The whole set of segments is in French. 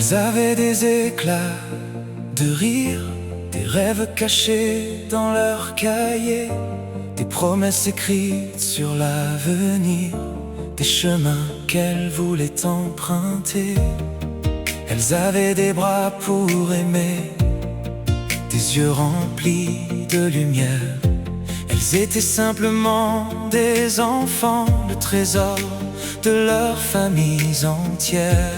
Elles avaient des éclats de rire, des rêves cachés dans leurs cahiers, des promesses écrites sur l'avenir, des chemins qu'elles voulaient emprunter. Elles avaient des bras pour aimer, des yeux remplis de lumière. Elles étaient simplement des enfants, le trésor de leurs familles entières.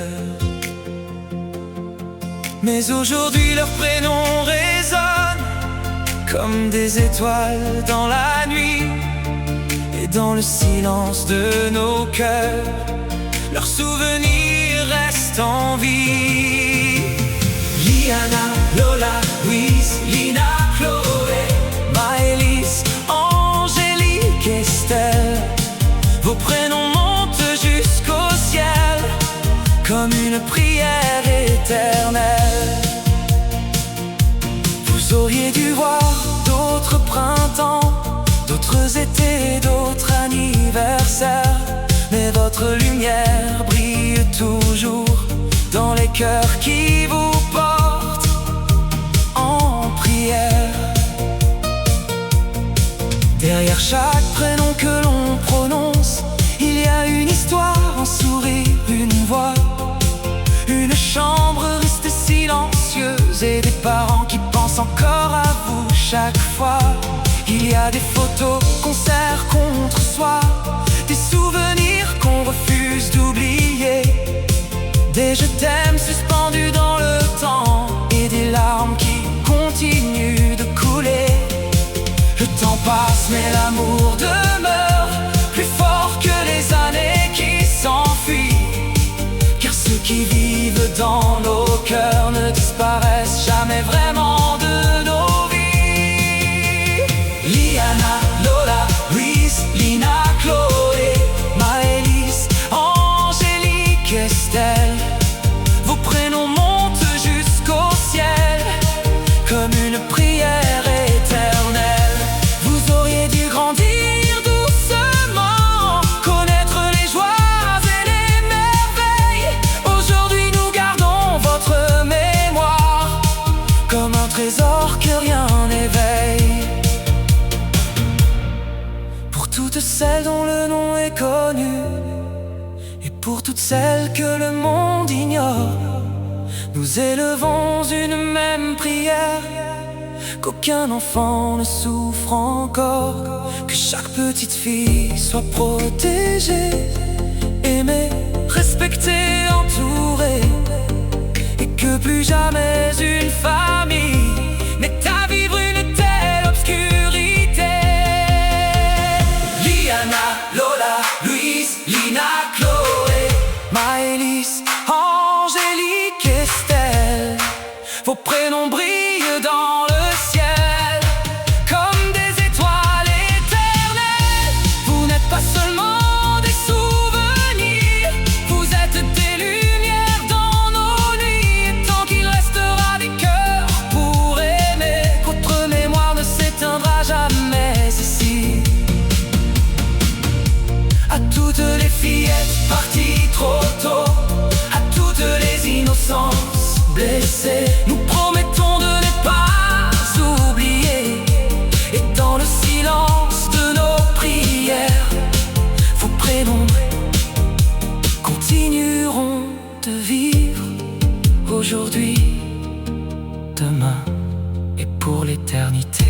Mais aujourd'hui leurs prénoms résonnent comme des étoiles dans la nuit, et dans le silence de nos cœurs, leurs souvenirs restent en vie. Liana, Lola, Louise, Lina, Chloé, Maëlys, Angélique, Estelle. Vos prénoms montent jusqu'au ciel comme une prière éternelle. Vous auriez dû voir d'autres printemps, d'autres étés, d'autres anniversaires, mais votre lumière brille toujours dans les cœurs qui vous portent en prière. Derrière chaque prénom que l'on prononce, il y a une histoire, un sourire, une voix, une chambre restée silencieuse et des parents qui pensent encore à vous chaque fois. Il y a des photos qu'on serre contre soi, des souvenirs qu'on refuse d'oublier, des je t'aime suspendus dans le temps et des larmes qui continuent de couler. Le temps passe mais l'amour demeure, plus fort que les années qui s'enfuient, car ceux qui vivent dans nos cœurs ne disparaissent jamais vraiment de nos vies. Liana, Lola, Louise, Lina, Chloé, Maëlys, Angélique, Estelle. Vos prénoms montent jusqu'au ciel comme une prière éternelle. Vous auriez dû grandir doucement, connaître les joies et les merveilles. Aujourd'hui nous gardons votre mémoire comme un trésor que rien n'éveille. Pour toutes celles dont le nom est connu, et pour toutes celles que le monde ignore, nous élevons une même prière: qu'aucun enfant ne souffre encore, que chaque petite fille soit protégée, aimée, respectée, entourée, et que plus jamais une famille n'ait à vivre une telle obscurité. Liana, Lola, Louise, Lina, Chloé, Maëlys, Angélique, Estelle. Vos prénoms brillent dans le ciel comme des étoiles éternelles. Vous n'êtes pas seulement des souvenirs, vous êtes des lumières dans nos nuits. Et tant qu'il restera des cœurs pour aimer, votre mémoire ne s'éteindra jamais ici. À toutes les fillettes parties trop tôt, à toutes les innocences blessées, nous promettons de ne pas oublier. Et dans le silence de nos prières, vos prénoms continueront de vivre aujourd'hui, demain et pour l'éternité.